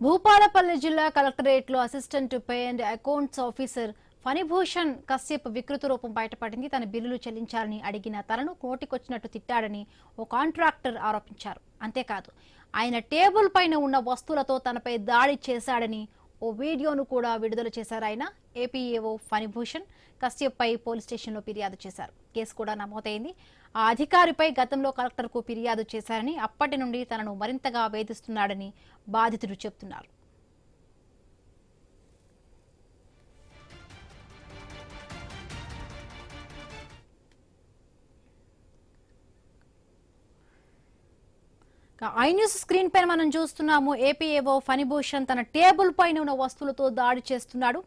భూపాలపల్లి జిల్లా కలెక్టరేట్లో assistant pay and accounts officer Phanibhushan Kashyap వికృత రూపం బయటపడింది. తన బిల్లులు చెల్లించాలని అడిగిన తనను నోటికొచ్చినట్టు తిట్టాడని ఓ కాంట్రాక్టర్ ఆరోపించారు. అంతేకాదు ఆయన టేబుల్ పైన ఉన్న వస్తువులతో తనపై దాడి చేశాడని ఓ వీడియోను కూడా విడుదల చేశారు. ఆయన ఏపీఏఓ ఫణిభూషణ్ కశ్యప్ పై పోలీస్ స్టేషన్లో ఫిర్యాదు చేశారు. కేసు కూడా నమోదైంది. ఆ అధికారిపై గతంలో కలెక్టర్కు ఫిర్యాదు చేశారని, అప్పటి నుండి తనను మరింతగా వేధిస్తున్నాడని బాధితుడు చెబుతున్నారు. ఐ న్యూస్ స్క్రీన్ పైన మనం చూస్తున్నాము. ఏపీఏఓ ఫణిభూషణ్ తన టేబుల్ పైన ఉన్న వస్తువులతో దాడి చేస్తున్నాడు.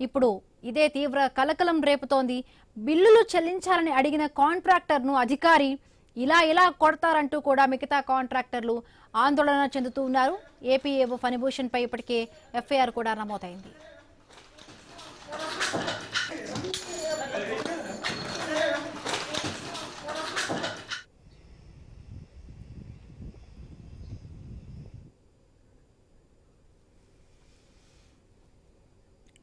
ఇప్పుడు ఇదే తీవ్ర కలకలం రేపుతోంది. బిల్లులు చెల్లించాలని అడిగిన కాంట్రాక్టర్ను అధికారి ఇలా కొడతారంటూ కూడా మిగతా కాంట్రాక్టర్లు ఆందోళన చెందుతూ ఉన్నారు. ఏపీఏఓ ఫణిభూషణ్ పై ఇప్పటికే ఎఫ్ఐఆర్ కూడా నమోదైంది.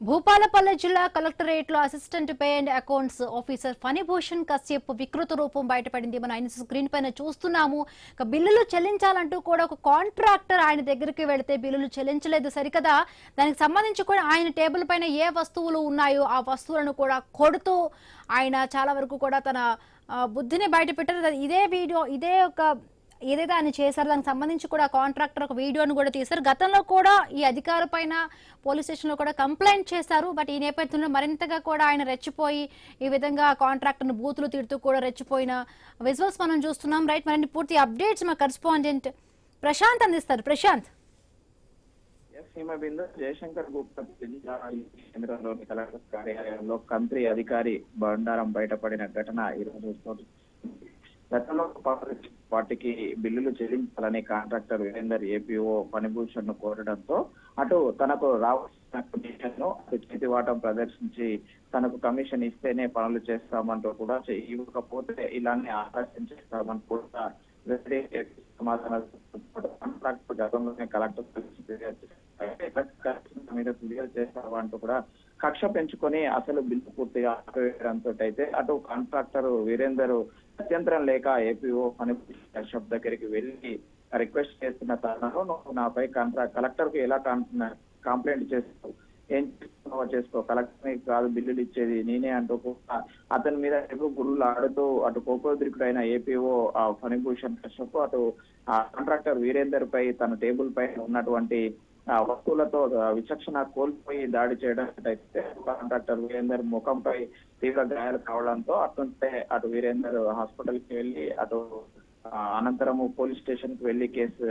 భూపాలపల్లి జిల్లా కలెక్టరేట్లో assistant pay and accounts officer Phanibhushan Kashyap వికృత రూపం బయటపడింది. మనం ఆయన స్క్రీన్ పైన చూస్తున్నాము. బిల్లులు చెల్లించాలంటూ కూడా ఒక కాంట్రాక్టర్ ఆయన దగ్గరికి వెళితే బిల్లులు చెల్లించలేదు సరికదా, దానికి సంబంధించి కూడా ఆయన టేబుల్ పైన ఏ వస్తువులు ఉన్నాయో ఆ వస్తువులను కూడా కొడుతూ ఆయన చాలా వరకు కూడా తన బుద్ధిని బయట పెట్టారు. ఇదే వీడియో ఏదైతే ఆయన చేశారో దానికి సంబంధించి కూడా కాంట్రాక్టర్ ఒక వీడియోను కూడా తీశారు. గతంలో కూడా ఈ అధికారి పైన పోలీస్ స్టేషన్ లో కూడా కంప్లైంట్ చేశారు. బట్ ఈ నేపథ్యంలో మరింతగా కూడా ఆయన రెచ్చిపోయి ఈ విధంగా కాంట్రాక్టర్ ను బూతులు తిడుతూ కూడా రెచ్చిపోయిన విజువల్స్ మనం చూస్తున్నాం. రైట్, మరిన్ని పూర్తి అప్డేట్స్ మా కరెస్పాండెంట్ ప్రశాంత్ అందిస్తారు. ప్రశాంత్. జయశంకర్ గుప్తా కేంద్రంలోని కలెక్టర్ కార్యాలయంలో కంత్రి అధికారి బండారం బయటపడిన ఘటన ఈరోజు గతంలో వాటికి బిల్లులు చెల్లించాలని కాంట్రాక్టర్ వీరేందర్ ఏపీఓ ఫణిభూషణ్ ను కోరడంతో అటు తనకు రావాల్సిన కమిషన్ ను చేతివాటం ప్రదర్శించి తనకు కమిషన్ ఇస్తేనే పనులు చేస్తామంటూ కూడా ఇవ్వకపోతే ఇలానే ఆలస్యం చేస్తామని కూడా సమాధానం కాంట్రాక్టర్ గతంలోనే కలెక్టర్ మీద ఫిర్యాదు చేస్తామంటూ కూడా కక్ష పెంచుకొని అసలు బిల్లు పూర్తిగా ఆపేయడంతో అయితే అటు కాంట్రాక్టర్ వీరేందర్ అత్యంతరం లేక ఏపీఓ కశ్యప్ దగ్గరికి వెళ్లి రిక్వెస్ట్ చేస్తున్న తరుణంలో నువ్వు నాపై కలెక్టర్ కు ఎలా కంప్లైంట్ చేస్తావు, ఏం చేస్తున్నావో చేసుకో, కలెక్టర్ కాదు బిల్లులు ఇచ్చేది నేనే అంటూ అతని మీద గురువులు ఆడుతూ అటు కోపోద్రికుడైన ఏపీఓ ఫణిభూషణ్ కశ్యప్ అటు కాంట్రాక్టర్ వీరేందర్ పై తన టేబుల్ పై ఉన్నటువంటి వస్తువులతో విచక్షణ కోల్పోయి దాడి చేయడానికి కాంట్రాక్టర్ వీరేందర్ ముఖంపై తీవ్ర గాయాలు కావడంతో అటుంటే అటు వీరేందర్ హాస్పిటల్ కి వెళ్లి అటు అనంతరము పోలీస్ స్టేషన్ కి వెళ్లి కేసు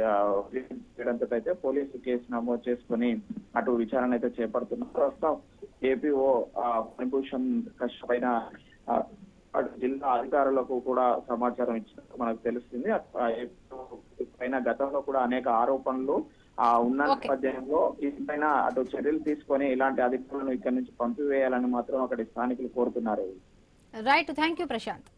చేయడంతో అయితే పోలీసు కేసు నమోదు చేసుకుని అటు విచారణ అయితే చేపడుతున్నారు. ప్రస్తుతం ఏపీఓ ఫణిభూషణ్ కశ్యప్ పైన అటు జిల్లా అధికారులకు కూడా సమాచారం ఇచ్చినట్టు మనకు తెలుస్తుంది. పైన గతంలో కూడా అనేక ఆరోపణలు ఉన్న నేపథ్యంలో దీనిపైన అటు చర్యలు తీసుకొని ఇలాంటి అధికారులను ఇక్కడ నుంచి పంపివేయాలని మాత్రం అక్కడి స్థానికులు కోరుతున్నారు. Right, thank you Prashanth.